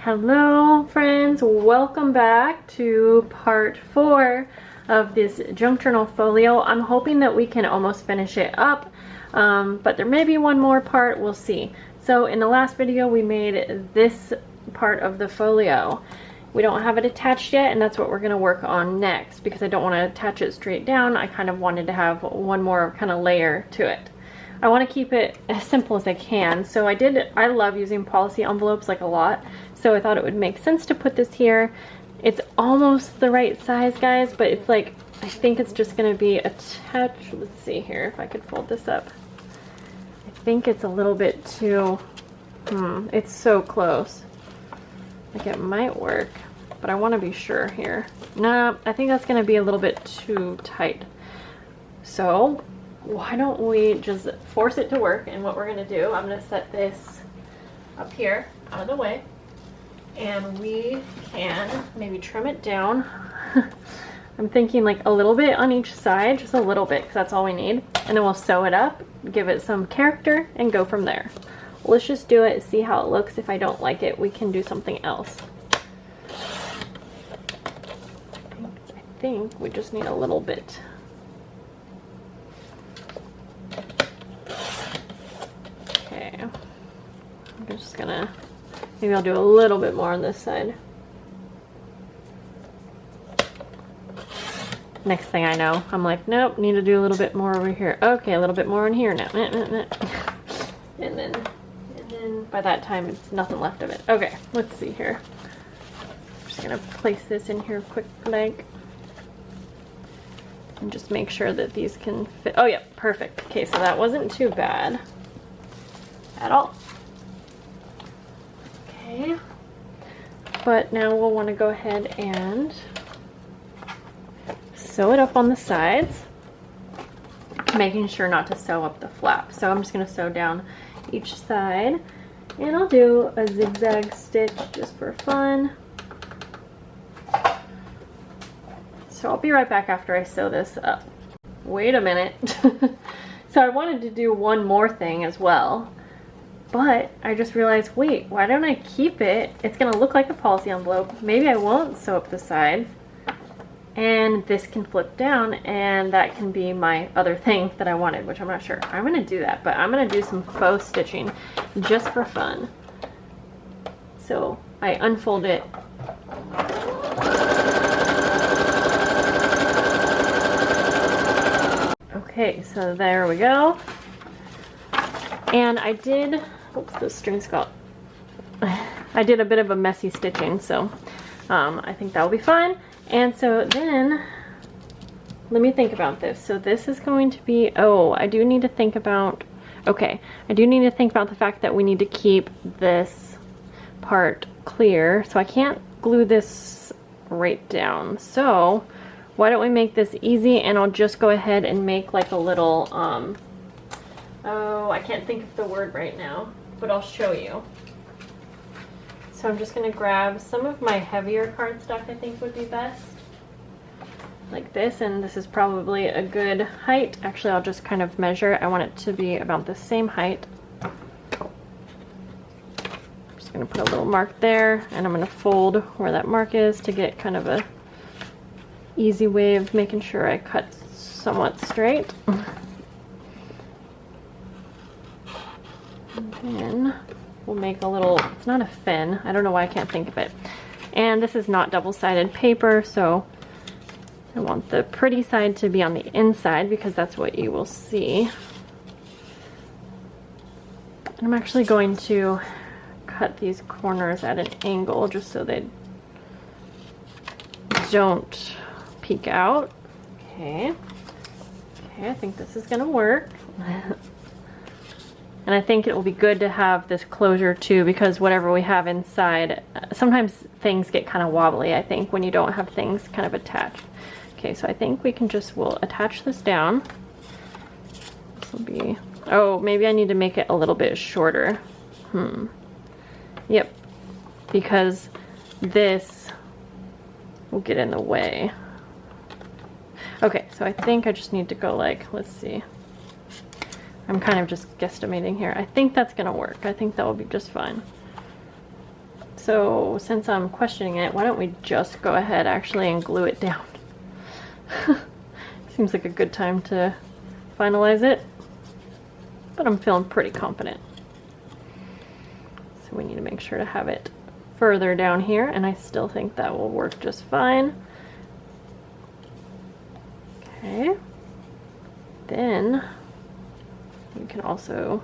Hello friends, welcome back to part 4 of this junk journal folio. I'm hoping that we can almost finish it up, but there may be one more part, we'll see. So in the last video we made this part of the folio. We don't have it attached yet, and that's what we're going to work on next because I don't want to attach it straight down. I kind of wanted to have one more kind of layer to it. I want to keep it as simple as I can, so I love using policy envelopes like a lot, so I thought it would make sense to put this here. It's almost the right size, guys, but it's like, I think it's just going to be attached. Let's see here if I could fold this up. I think it's a little bit too, it's so close. Like it might work, but I want to be sure here. No, I think that's going to be a little bit too tight. So why don't we just force it to work? And what we're going to do, I'm going to set this up here out of the way, and we can maybe trim it down. I'm thinking like a little bit on each side, just a little bit, because that's all we need. And then we'll sew it up, give it some character, and go from there. Let's just do it, see how it looks. If I don't like it, we can do something else. I think we just need a little bit. Okay, I'm just gonna, maybe I'll do a little bit more on this side. Next thing I know, I'm like, nope, need to do a little bit more over here. Okay, a little bit more in here now. And then by that time, it's nothing left of it. Okay, let's see here. I'm just gonna place this in here quick like. And just make sure that these can fit. Oh yeah, perfect. Okay, so that wasn't too bad at all. Okay, but now we'll want to go ahead and sew it up on the sides, making sure not to sew up the flap. So I'm just going to sew down each side, and I'll do a zigzag stitch just for fun. So I'll be right back after I sew this up. Wait a minute. So I wanted to do one more thing as well, but I just realized, wait, why don't I keep it? It's gonna look like a policy envelope. Maybe I won't sew up the sides, and this can flip down, and that can be my other thing that I wanted, which I'm not sure. I'm gonna do that, but I'm gonna do some faux stitching just for fun. So I unfold it. Okay, so there we go. And I did, oops, the string's got, I did a bit of a messy stitching, so I think that'll be fine. And so then, let me think about this. So this is going to be, oh, I do need to think about, okay, I do need to think about the fact that we need to keep this part clear. So I can't glue this right down. So why don't we make this easy, and I'll just go ahead and make like a little, oh, I can't think of the word right now, but I'll show you. So I'm just going to grab some of my heavier cardstock, I think would be best. Like this, and this is probably a good height. Actually, I'll just kind of measure. I want it to be about the same height. I'm just going to put a little mark there, and I'm going to fold where that mark is to get kind of a easy way of making sure I cut somewhat straight. And then we'll make a little, it's not a fin, I don't know why I can't think of it. And this is not double-sided paper, so I want the pretty side to be on the inside because that's what you will see. And I'm actually going to cut these corners at an angle just so they don't peek out. Okay. Okay, I think this is gonna work. And I think it will be good to have this closure too, because whatever we have inside, sometimes things get kind of wobbly, I think, when you don't have things kind of attached. Okay, so I think we can just, we'll attach this down. This will be, oh, maybe I need to make it a little bit shorter. Yep, because this will get in the way. Okay, so I think I just need to go like, let's see. I'm kind of just guesstimating here. I think that's gonna work. I think that will be just fine. So So since I'm questioning it, why don't we just go ahead actually and glue it down? Seems like a good time to finalize it, but I'm feeling pretty confident. So we need to make sure to have it further down here, and I still think that will work just fine. Okay. Then we can also,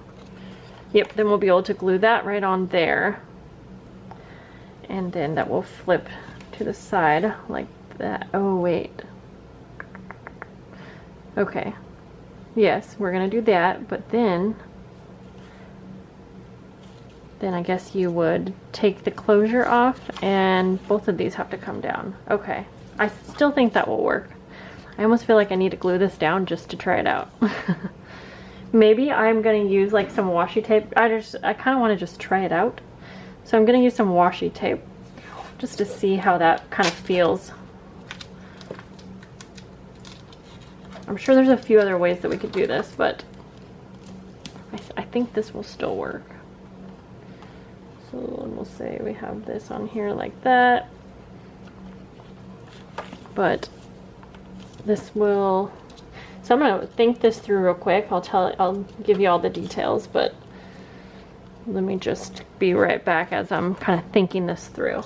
yep, then we'll be able to glue that right on there. And then that will flip to the side like that. Oh, wait. Okay. Yes, we're gonna do that, but then I guess you would take the closure off and both of these have to come down. Okay. I still think that will work. I almost feel like I need to glue this down just to try it out. Maybe I'm gonna use like some washi tape. I kind of want to just try it out. So I'm gonna use some washi tape just to see how that kind of feels. I'm sure there's a few other ways that we could do this, but I think this will still work. So we'll say we have this on here like that, but this will, so I'm gonna think this through real quick. I'll give you all the details, but let me just be right back as I'm kind of thinking this through.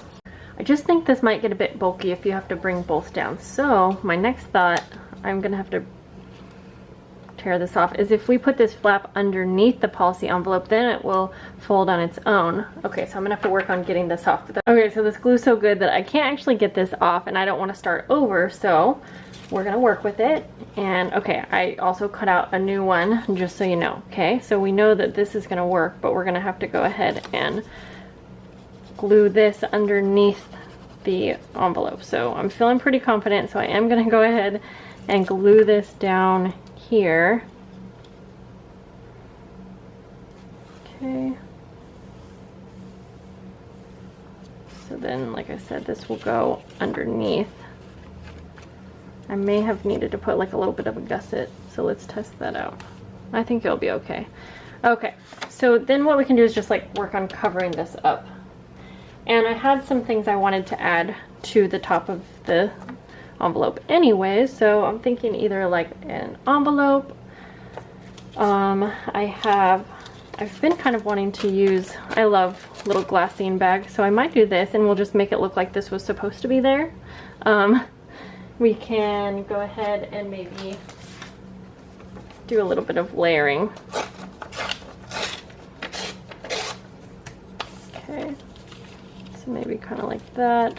I just think this might get a bit bulky if you have to bring both down. So my next thought, I'm gonna have to tear this off, is if we put this flap underneath the policy envelope, then it will fold on its own. Okay, so I'm gonna have to work on getting this off. Okay, so this glue's so good that I can't actually get this off, and I don't want to start over, so we're gonna work with it. And okay, I also cut out a new one, just so you know. Okay, so we know that this is gonna work, but we're gonna have to go ahead and glue this underneath the envelope. So I'm feeling pretty confident, so I am gonna go ahead and glue this down here. Okay. So then, like I said, this will go underneath. I may have needed to put like a little bit of a gusset, so let's test that out. I think it'll be okay. Okay, so then what we can do is just like work on covering this up. And I had some things I wanted to add to the top of the envelope anyways, so I'm thinking either like an envelope. I've been kind of wanting to use, I love little glassine bags, so I might do this and we'll just make it look like this was supposed to be there. We can go ahead and maybe do a little bit of layering. Okay, so maybe kind of like that.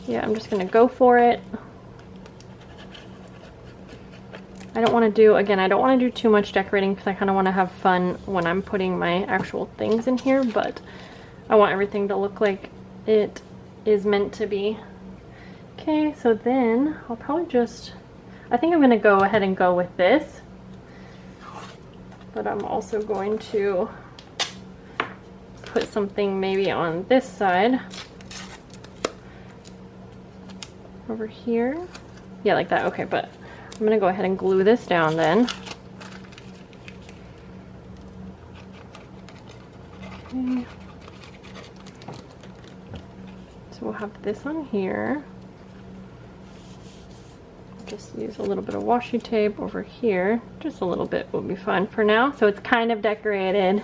Yeah, I'm just gonna go for it. I don't want to do, again, I don't want to do too much decorating because I kind of want to have fun when I'm putting my actual things in here, but I want everything to look like it is meant to be. Okay, so then I'll probably just, I think I'm gonna go ahead and go with this, but I'm also going to put something maybe on this side. Over here. Yeah, like that. Okay, but I'm gonna go ahead and glue this down then. Okay. So we'll have this on here. Just use a little bit of washi tape over here. Just a little bit will be fine for now. So it's kind of decorated.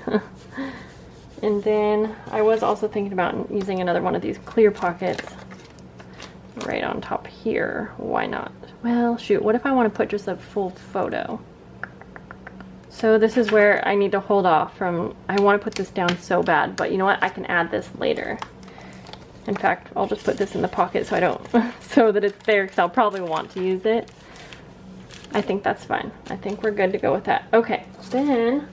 And then I was also thinking about using another one of these clear pockets right on top here. Why not? Well, shoot, what if I want to put just a full photo? So this is where I need to hold off from, I want to put this down so bad, but you know what? I can add this later. In fact, I'll just put this in the pocket so I don't, so that it's there, because I'll probably want to use it. I think that's fine. I think we're good to go with that. Okay, then,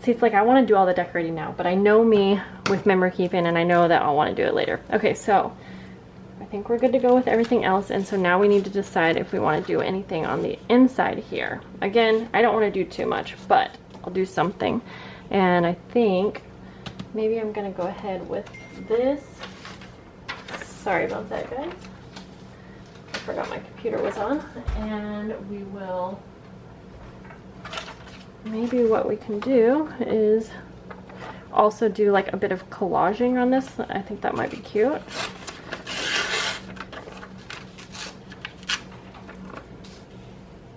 see, it's like I want to do all the decorating now, but I know me with memory keeping, and I know that I'll want to do it later. Okay, so I think we're good to go with everything else, and so now we need to decide if we want to do anything on the inside here. Again, I don't want to do too much, but I'll do something. And I think maybe I'm gonna go ahead with this. Sorry about that, guys. I forgot my computer was on. And we will, maybe what we can do is also do like a bit of collaging on this. I think that might be cute.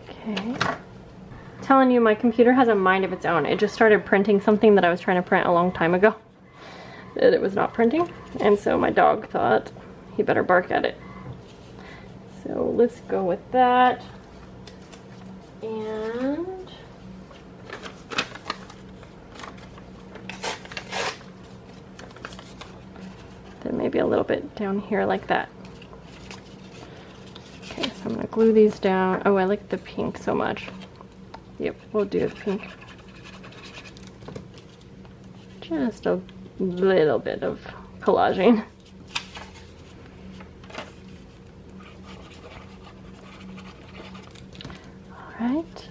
Okay. Telling you, my computer has a mind of its own. It just started printing something that I was trying to print a long time ago. That it was not printing, and so my dog thought he better bark at it. So let's go with that. And then maybe a little bit down here like that. Okay, so I'm gonna glue these down. Oh, I like the pink so much. Yep, we'll do the pink. Just a little bit of collaging. Alright.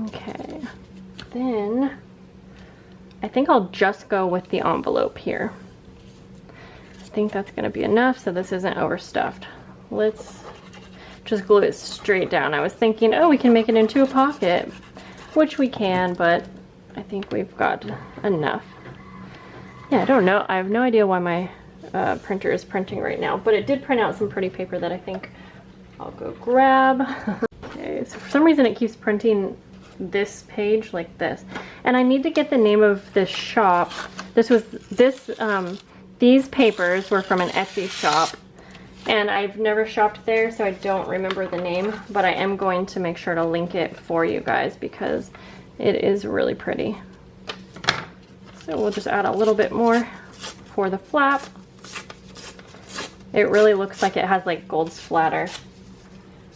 Okay. Then I think I'll just go with the envelope here. I think that's going to be enough so this isn't overstuffed. Let's just glue it straight down. I was thinking, oh, we can make it into a pocket, which we can, but I think we've got enough. Yeah, I don't know. I have no idea why my printer is printing right now, but it did print out some pretty paper that I think I'll go grab. Okay, so for some reason it keeps printing this page like this, and I need to get the name of this shop. These papers were from an Etsy shop, and I've never shopped there, so I don't remember the name, but I am going to make sure to link it for you guys because it is really pretty. So we'll just add a little bit more for the flap. It really looks like it has like gold splatter.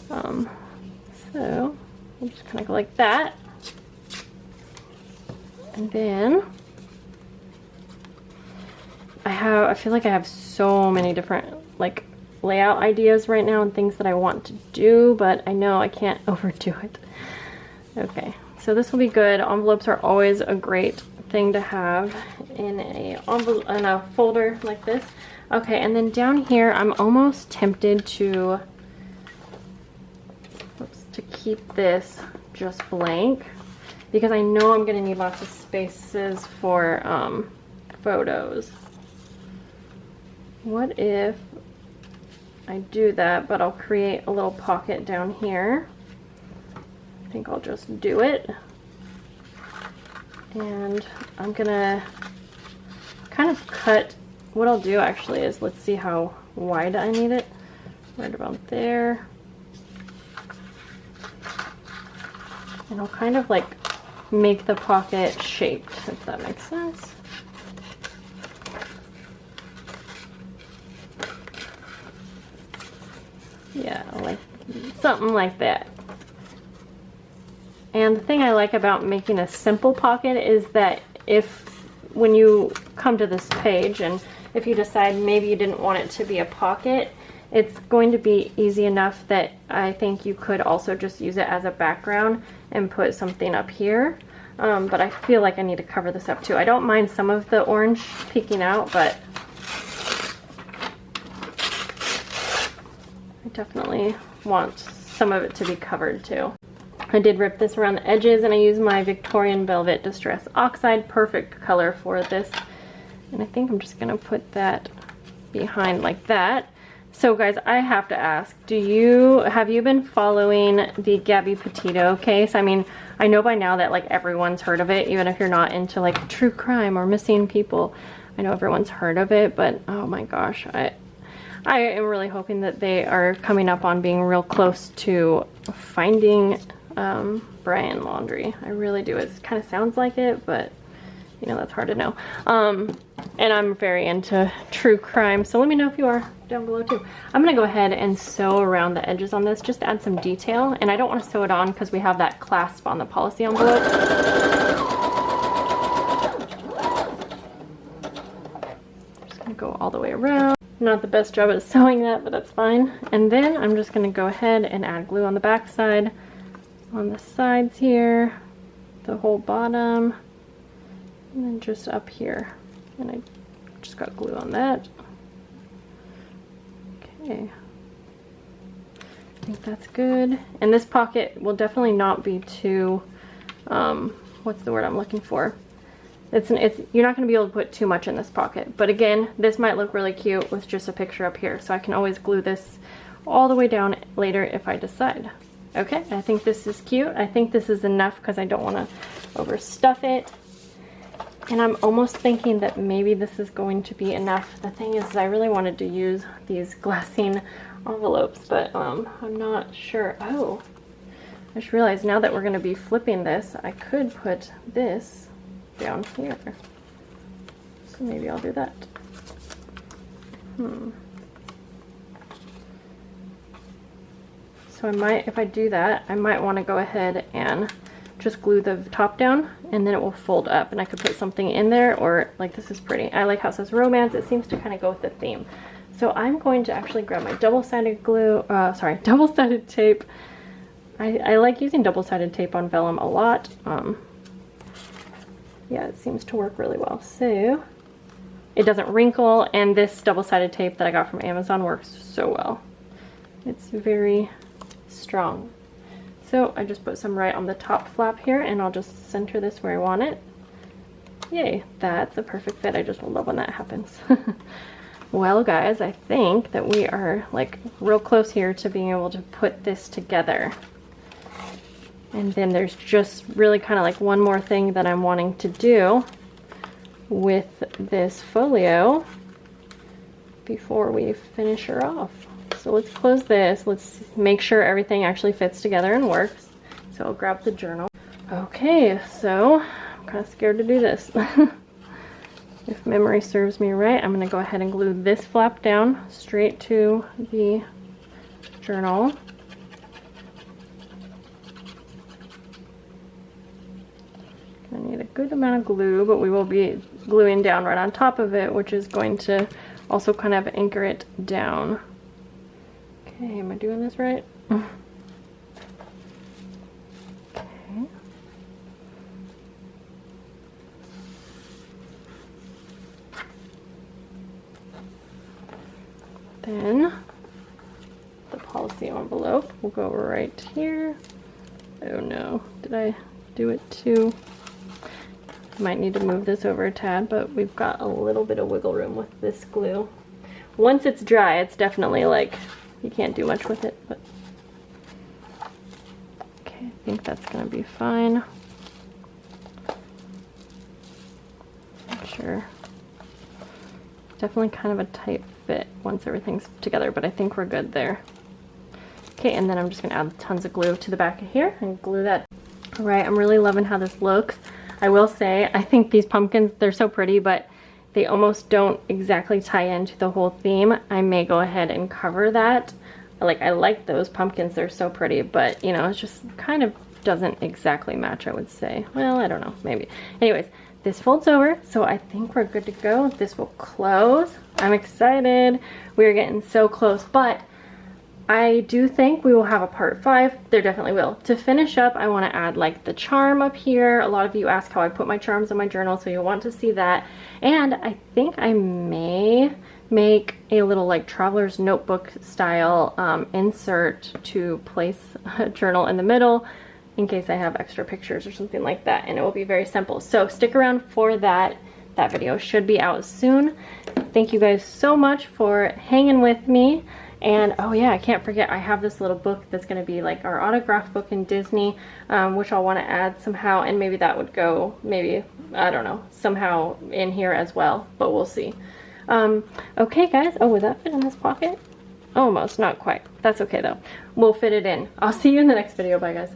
So we'll just kind of go like that. And then I feel like I have so many different like layout ideas right now and things that I want to do, but I know I can't overdo it. Okay, so this will be good. Envelopes are always a great thing to have in a folder like this. Okay, and then down here I'm almost tempted to keep this just blank because I know I'm gonna need lots of spaces for photos. What if I do that, but I'll create a little pocket down here. I think I'll just do it. And I'm gonna kind of cut, what I'll do actually is, let's see how wide I need it. Right about there. And I'll kind of like make the pocket shaped, if that makes sense. Yeah, like something like that. And the thing I like about making a simple pocket is that when you come to this page and if you decide maybe you didn't want it to be a pocket, it's going to be easy enough that I think you could also just use it as a background and put something up here. But I feel like I need to cover this up too. I don't mind some of the orange peeking out, but I definitely want some of it to be covered too. I did rip this around the edges and I used my Victorian Velvet Distress Oxide, perfect color for this. And I think I'm just gonna put that behind like that. So guys, I have to ask, have you been following the Gabby Petito case? I mean, I know by now that like everyone's heard of it, even if you're not into like true crime or missing people. I know everyone's heard of it, but oh my gosh, I am really hoping that they are coming up on being real close to finding Brian Laundrie. I really do. It kind of sounds like it, but you know, that's hard to know. And I'm very into true crime, so let me know if you are down below too. I'm gonna go ahead and sew around the edges on this just to add some detail, and I don't want to sew it on because we have that clasp on the policy envelope. Just gonna go all the way around. Not the best job at sewing that, but that's fine. And then I'm just gonna go ahead and add glue on the back side, on the sides here, the whole bottom, and then just up here. And I just got glue on that. Okay. I think that's good. And this pocket will definitely not be too what's the word I'm looking for? You're not going to be able to put too much in this pocket. But again, this might look really cute with just a picture up here. So I can always glue this all the way down later if I decide. Okay, I think this is cute. I think this is enough because I don't want to overstuff it. And I'm almost thinking that maybe this is going to be enough. The thing is, I really wanted to use these glassine envelopes, but I'm not sure. Oh, I just realized now that we're going to be flipping this, I could put this down here. So maybe I'll do that. So I might, if I do that, I might want to go ahead and just glue the top down and then it will fold up and I could put something in there, or like this is pretty. I like how it says romance. It seems to kind of go with the theme. So I'm going to actually grab my double-sided double-sided tape. I like using double-sided tape on vellum a lot. Yeah, it seems to work really well. So it doesn't wrinkle, and this double-sided tape that I got from Amazon works so well. It's very strong. So I just put some right on the top flap here, and I'll just center this where I want it. Yay, that's a perfect fit. I just love when that happens. Well guys, I think that we are like real close here to being able to put this together. And then there's just really kind of like one more thing that I'm wanting to do with this folio before we finish her off. So let's close this. Let's make sure everything actually fits together and works. So I'll grab the journal. Okay, so I'm kind of scared to do this. If memory serves me right, I'm going to go ahead and glue this flap down straight to the journal. I need a good amount of glue, but we will be gluing down right on top of it, which is going to also kind of anchor it down. Okay, am I doing this right? Okay. Then the policy envelope will go right here. Oh no, did I do it too? Might need to move this over a tad, but we've got a little bit of wiggle room with this glue. Once it's dry, it's definitely like, you can't do much with it, but okay, I think that's gonna be fine. Not sure. Definitely kind of a tight fit once everything's together, but I think we're good there. Okay, and then I'm just gonna add tons of glue to the back of here and glue that. All right, I'm really loving how this looks. I will say, I think these pumpkins, they're so pretty, but they almost don't exactly tie into the whole theme. I may go ahead and cover that. Like, I like those pumpkins, they're so pretty, but you know, it just kind of doesn't exactly match, I would say. Well, I don't know, maybe. Anyways, this folds over, so I think we're good to go. This will close. I'm excited. We're getting so close, but I do think we will have a part 5. There definitely will. To finish up, I want to add like the charm up here. A lot of you ask how I put my charms in my journal, so you'll want to see that. And I think I may make a little like traveler's notebook style insert to place a journal in the middle in case I have extra pictures or something like that, and it will be very simple. So stick around for that. That video should be out soon. Thank you guys so much for hanging with me. And oh yeah, I can't forget, I have this little book that's going to be like our autograph book in Disney, which I'll want to add somehow, and maybe that would go, maybe, I don't know, somehow in here as well, but we'll see. Okay guys, oh, would that fit in this pocket? Almost, not quite. That's okay though. We'll fit it in. I'll see you in the next video. Bye guys.